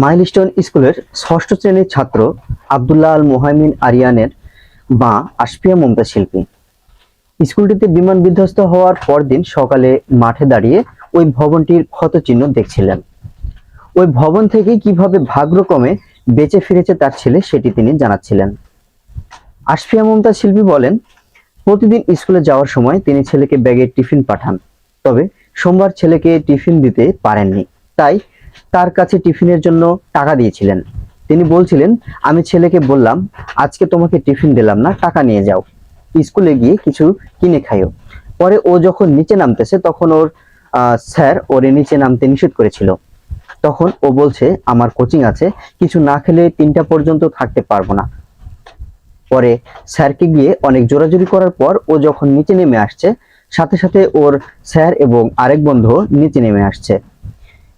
Milestone স্কুলের ষষ্ঠ শ্রেণীর ছাত্র আব্দুল্লাহ আল মুহাইমিন আরিয়ানের মা আশফিয়া মমতাজ শিল্পী। স্কুলটিতে বিমান বিধ্বস্ত হওয়ার পরদিন সকালে মাঠে দাঁড়িয়ে ওই ভবনটির ক্ষতচিহ্ন দেখছিলেন। ওই ভবন থেকে কিভাবে ভাগ্যক্রমে বেঁচে ফিরেছে তার ছেলে সেটি তিনি জানাচ্ছিলেন। আশফিয়া মমতাজ শিল্পী বলেন, প্রতিদিন স্কুলে যাওয়ার সময় তিনি ছেলেকে ব্যাগে টিফিন পাঠান, তবে সোমবার ছেলেকে টিফিন দিতে পারেননি, তাই তার কাছে টিফিনের জন্য টাকা দিয়েছিলেন। তিনি বলছিলেন, আমি ছেলেকে বললাম, আজকে তোমাকে টিফিন দিলাম না, টাকা নিয়ে যাও, স্কুলে গিয়ে কিছু কিনে খাইও। পরে ও যখন নিচে নামতেছে তখন ওর স্যার ওরে নিচে নামতে নিষেধ করেছিল। তখন ও বলছে, আমার কোচিং আছে, কিছু না খেলে 3টা পর্যন্ত থাকতে পারবো না। পরে স্যারকে গিয়ে অনেক জোরাজুরি করার পর ও যখন নিচে নেমে আসছে, সাথে সাথে ওর স্যার এবং আরেক বন্ধু নিচে নেমে আসছে।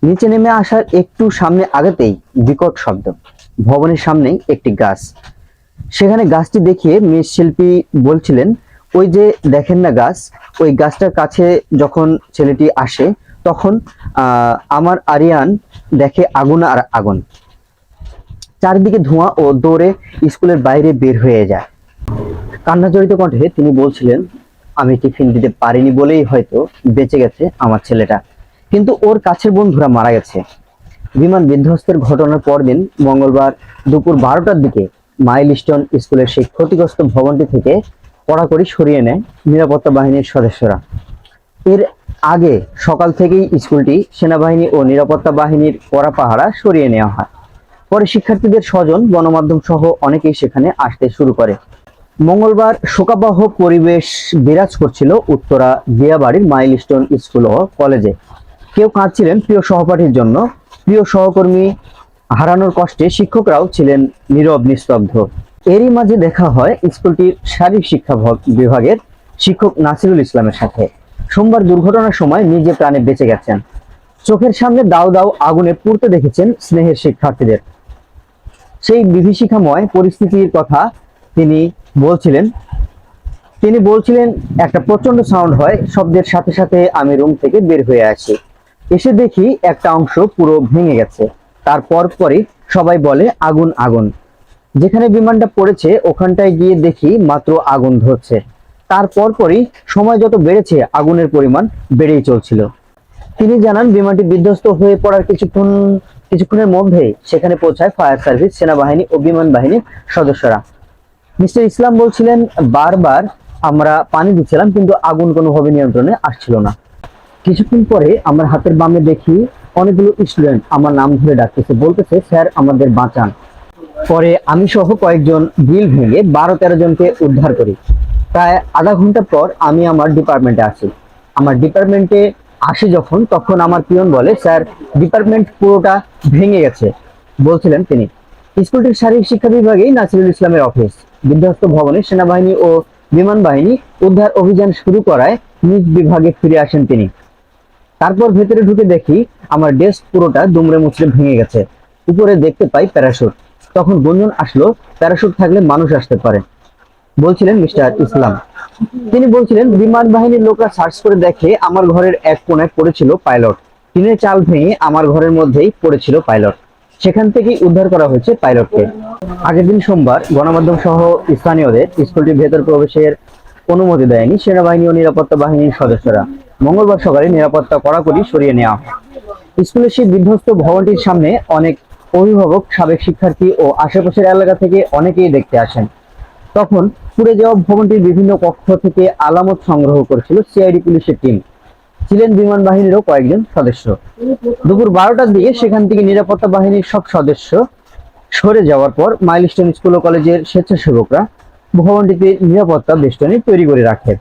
নিচে নেমে আসার একটু সামনে আগাতেই বিকট শব্দ। ভবনের সামনেই একটি গাছ। সেখানে গাছটি দেখিয়ে মিস শিল্পী বলছিলেন, ওই যে দেখেন না গাছ, ওই গাছটার কাছে যখন ছেলেটি আসে তখন আমার আরিয়ান দেখে আগুন আর আগুন, চারিদিকে ধোঁয়া ও দৌড়ে স্কুলের বাইরে বের হয়ে যায়। কান্নাজড়িত কণ্ঠে তিনি বলছিলেন, আমি টিফিন দিতে পারিনি বলেই হয়তো বেঁচে গেছে আমার ছেলেটা, কিন্তু ওর কাছের বন্ধুরা মারা গেছে। বিমান বিধ্বস্তের ঘটনার পরদিন মঙ্গলবার দুপুর 12টার দিকে মাইলস্টোন স্কুলের সেই ক্ষতিগ্রস্ত ভবনটি থেকে কড়াকড়ি সরিয়ে নেয় নিরাপত্তা বাহিনীর সদস্যরা। এর আগে সকাল থেকেই স্কুলটি সেনাবাহিনী ও নিরাপত্তা বাহিনীর কড়া পাহারা সরিয়ে নেওয়া হয়। পরে শিক্ষার্থীদের স্বজন, গণমাধ্যম সহ অনেকেই সেখানে আসতে শুরু করে। মঙ্গলবার শোকাবহ পরিবেশ বিরাজ করছিল উত্তরা দিয়াবাড়ির মাইলস্টোন স্কুল ও কলেজে। কেউ কাঁদছিলেন প্রিয় সহপাঠীর জন্য, প্রিয় সহকর্মী হারানোর কষ্টে শিক্ষকরাও ছিলেন নীরব নিস্তব্ধ। এরই মাঝে দেখা হয় স্কুলটির শারীরিক শিক্ষা বিভাগের শিক্ষক নাসিরুল ইসলামের সাথে। সোমবার দুর্ঘটনার সময় নিজে প্রাণে বেঁচে গেছেন। চোখের সামনে দাউ দাউ আগুনে পুড়তে দেখেছেন স্নেহের শিক্ষার্থীদের। সেই বিভীষিকাময় পরিস্থিতির কথা তিনি বলছিলেন, একটা প্রচন্ড সাউন্ড হয়, শব্দের সাথে সাথে আমি রুম থেকে বের হয়ে আসি, এসে দেখি একটা অংশ পুরো ভেঙে গেছে। তারপর পরই সবাই বলে আগুন আগুন। যেখানে বিমানটা পড়েছে ওখানটায় গিয়ে দেখি মাত্র আগুন ধরছে। তারপর পরই সময় যত বেড়েছে আগুনের পরিমাণ বেড়েই চলছিল। তিনি জানান, বিমানটি বিধ্বস্ত হয়ে পড়ার কিছুক্ষণের মধ্যেই সেখানে পৌঁছায় ফায়ার সার্ভিস, সেনাবাহিনী ও বিমান বাহিনীর সদস্যরা। মিস্টার ইসলাম বলছিলেন, বারবার আমরা পানি দিচ্ছিলাম কিন্তু আগুন কোনোভাবে নিয়ন্ত্রণে আসছিল না। কিছুক্ষণ পরে আমার হাতের বামে দেখি অনেকগুলো স্টুডেন্ট আমার নাম ধরে ডাকতেছে, বলতেছে, স্যার আমাদের বাঁচান। পরে আমি সহ কয়েকজন গ্রিল ভেঙে 12-13 জনকে উদ্ধার করি। প্রায় আধা ঘন্টা পর আমি আমার ডিপার্টমেন্টে আসি। আমার ডিপার্টমেন্টে আসি যখন, তখন আমার পিয়ন বলে, স্যার ডিপার্টমেন্ট পুরোটা ভেঙে গেছে। বলছিলেন তিনি। স্কুলটির শারীরিক শিক্ষা বিভাগেই নাসিরুল ইসলামের অফিস। বিধ্বস্ত ভবনে সেনাবাহিনী ও বিমান বাহিনী উদ্ধার অভিযান শুরু করায় নিজ বিভাগে ফিরে আসেন তিনি। তারপর ভেতরে ঢুকে দেখি আমার ডেস্ক পুরোটা দুমড়ে মুচড়ে ভেঙে গেছে। উপরে দেখতে পাই প্যারাশুট। তখন গুঞ্জন আসলো, প্যারাশুট থাকলে মানুষ আসতে পারে, বলছিলেন মিস্টার ইসলাম। তিনি বলছিলেন, বিমান বাহিনীর লোকরা সার্চ করে দেখে আমার ঘরের এক কোণায় পড়েছিল পাইলট। টিনের চাল ভেঙে আমার ঘরের মধ্যেই পড়েছিল পাইলট। সেখান থেকেই উদ্ধার করা হয়েছে পাইলটকে। আগের দিন সোমবার গণমাধ্যম সহ স্থানীয়দের স্কুলটির ভেতর প্রবেশের অনুমতি দেয়নি সেনাবাহিনী ও নিরাপত্তা বাহিনীর সদস্যরা। মঙ্গলবার সকালে নিরাপত্তা কড়াকড়ি সরিয়ে নেওয়া হয়। স্কুলের সেই বিধ্বস্ত ভবনটির সামনে অনেক অভিভাবক, সাবেক শিক্ষার্থী ও আশেপাশের এলাকা থেকে অনেকেই দেখতে আসেন। তখন পুড়ে যাওয়া ভবনটির বিভিন্ন কক্ষ থেকে আলামত সংগ্রহ করেছিল সিআইডি পুলিশের টিম। ছিলেন বিমান বাহিনীরও কয়েকজন সদস্য। দুপুর 12টার দিকে সেখান থেকে নিরাপত্তা বাহিনীর সব সদস্য সরে যাওয়ার পর মাইলস্টোন স্কুল ও কলেজের স্বেচ্ছাসেবকরা ভবনটিতে নিরাপত্তা বেষ্টনী তৈরি করে রাখে।